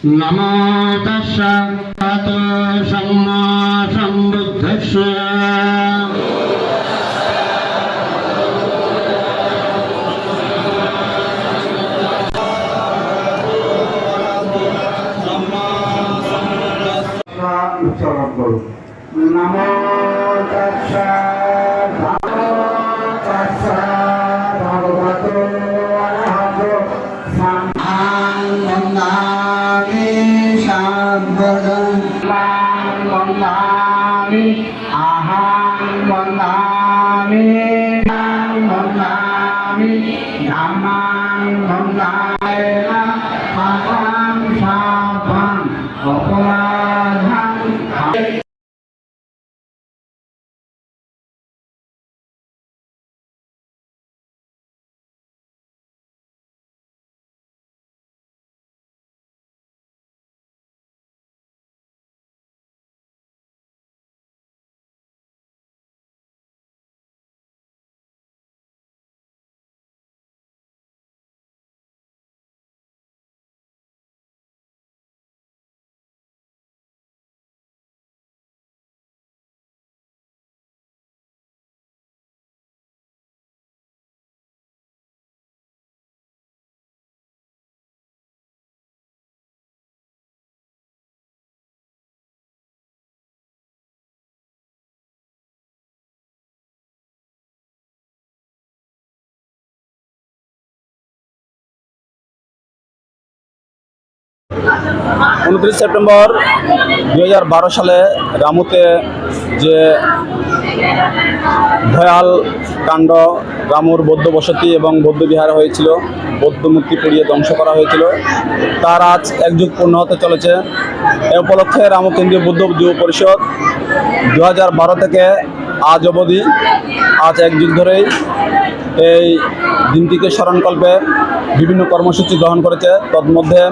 नमो तस्सा भगवतो सम्मा सम्बुद्धस्स उच्चारण करो। नमो तस्सा भगवतो अरहतो सम्मा वन्दामि अहं वन्दामि धम्मं वन्दामि अहं साभं अपराधं उनतीस सेप्टेम्बर 2012 সালে রামুতে যে ভয়াল কাণ্ড রামুর বৌদ্ধ বসতি এবং বৌদ্ধ বিহার হয়েছিল, বৌদ্ধ মূর্তি পুড়িয়ে ধ্বংস করা হয়েছিল, তার আজ এক যুগ পূর্ণ হতে চলেছে। এ উপলক্ষে রামু কেন্দ্রীয় বৌদ্ধ যুব পরিষদ 2012 থেকে আজ অবধি আজ এক যুগ ধরেই এই দিনটিকে স্মরণকল্পে বিভিন্ন কর্মসূচি গ্রহণ করেছে। তন্মধ্যে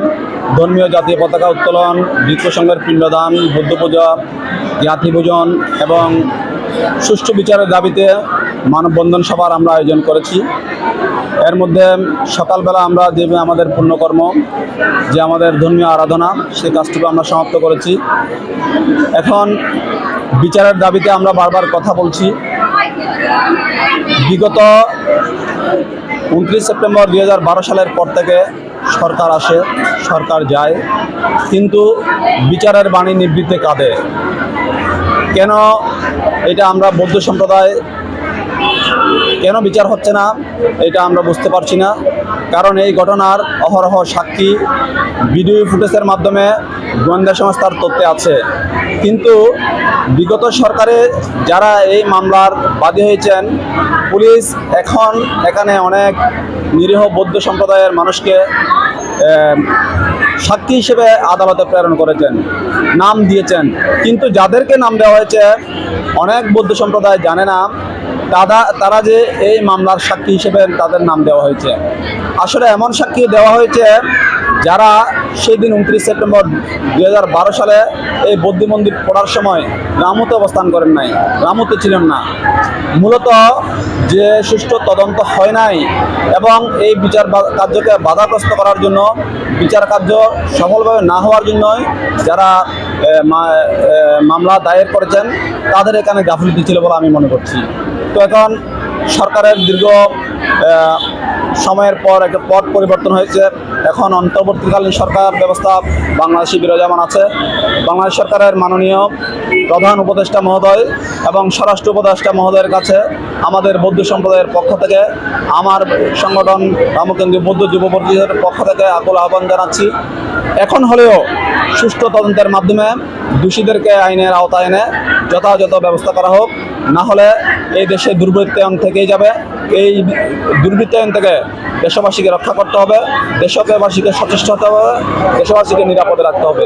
ধর্মীয় জাতীয় পতাকা উত্তোলন, ভিক্ষু সংঘের পিণ্ডদান, বুদ্ধ পূজা, জ্ঞাতি পূজন এবং সুষ্ঠু বিচারের দাবিতে মানববন্ধন সভার আমরা আয়োজন করেছি। এর মধ্যে সকালবেলা আমরা যে আমাদের পুণ্যকর্ম, যে আমাদের ধর্মীয় আরাধনা, সেই কাজটুকু আমরা সমাপ্ত করেছি। এখন বিচারের দাবিতে আমরা বারবার কথা বলছি। বিগত 29 সেপ্টেম্বর 2012 সালের পর থেকে সরকার আসে, সরকার যায়, কিন্তু বিচারের বাণী নিবৃত্তে কাঁদে। কেন এটা আমরা বৌদ্ধ সম্প্রদায় কেন বিচার হচ্ছে না এটা আমরা বুঝতে পারছি না। কারণ এই ঘটনার অহরহ সাক্ষী ভিডিও ফুটেজের মাধ্যমে গোয়েন্দা সংস্থার তথ্যে আছে, কিন্তু বিগত সরকারে যারা এই মামলার বাদী হয়েছেন, পুলিশ এখন এখানে অনেক নিরীহ বৌদ্ধ সম্প্রদায়ের মানুষকে সাক্ষী হিসেবে আদালতে প্রেরণ করেছেন, নাম দিয়েছেন, কিন্তু যাদেরকে নাম দেওয়া হয়েছে অনেক বৌদ্ধ সম্প্রদায় জানে না তারা যে এই মামলার সাক্ষী হিসেবে তাদের নাম দেওয়া হয়েছে। আসলে এমন সাক্ষী দেওয়া হয়েছে যারা সেই দিন 29 সেপ্টেম্বর 2012 সালে এই বৌদ্ধ মন্দির পড়ার সময় রামুতে অবস্থান করেন নাই, রামুতে ছিলেন না। মূলত যে সুষ্ঠু তদন্ত হয় নাই এবং এই বিচার কার্যকে বাধাগ্রস্ত করার জন্য, বিচার কার্য সফলভাবে না হওয়ার জন্যই যারা মামলা দায়ের করেছেন তাদের এখানে গাফিলতি ছিল বলে আমি মনে করছি। তো এখন সরকারের দীর্ঘ সময়ের পর একটা পথ পরিবর্তন হয়েছে। এখন অন্তর্বর্তীকালীন সরকার ব্যবস্থা বাংলাদেশে বিরাজমান আছে। বাংলাদেশ সরকারের মাননীয় প্রধান উপদেষ্টা মহোদয় এবং স্বরাষ্ট্র উপদেষ্টা মহোদয়ের কাছে আমাদের বৌদ্ধ সম্প্রদায়ের পক্ষ থেকে, আমার সংগঠন রামকেন্দ্রীয় বৌদ্ধ যুব পরিষদের পক্ষ থেকে আকুল আহ্বান জানাচ্ছি, এখন হলেও সুষ্ঠু তদন্তের মাধ্যমে দোষীদেরকে আইনের আওতায় এনে যথাযথ ব্যবস্থা করা হোক। না হলে এই দেশে দুর্বৃত্তায়ন থেকেই যাবে। এই দুর্বৃত্তায়ন থেকে দেশবাসীকে রক্ষা করতে হবে, দেশবাসীকে সচেষ্ট হতে হবে, দেশবাসীকে নিরাপদে রাখতে হবে।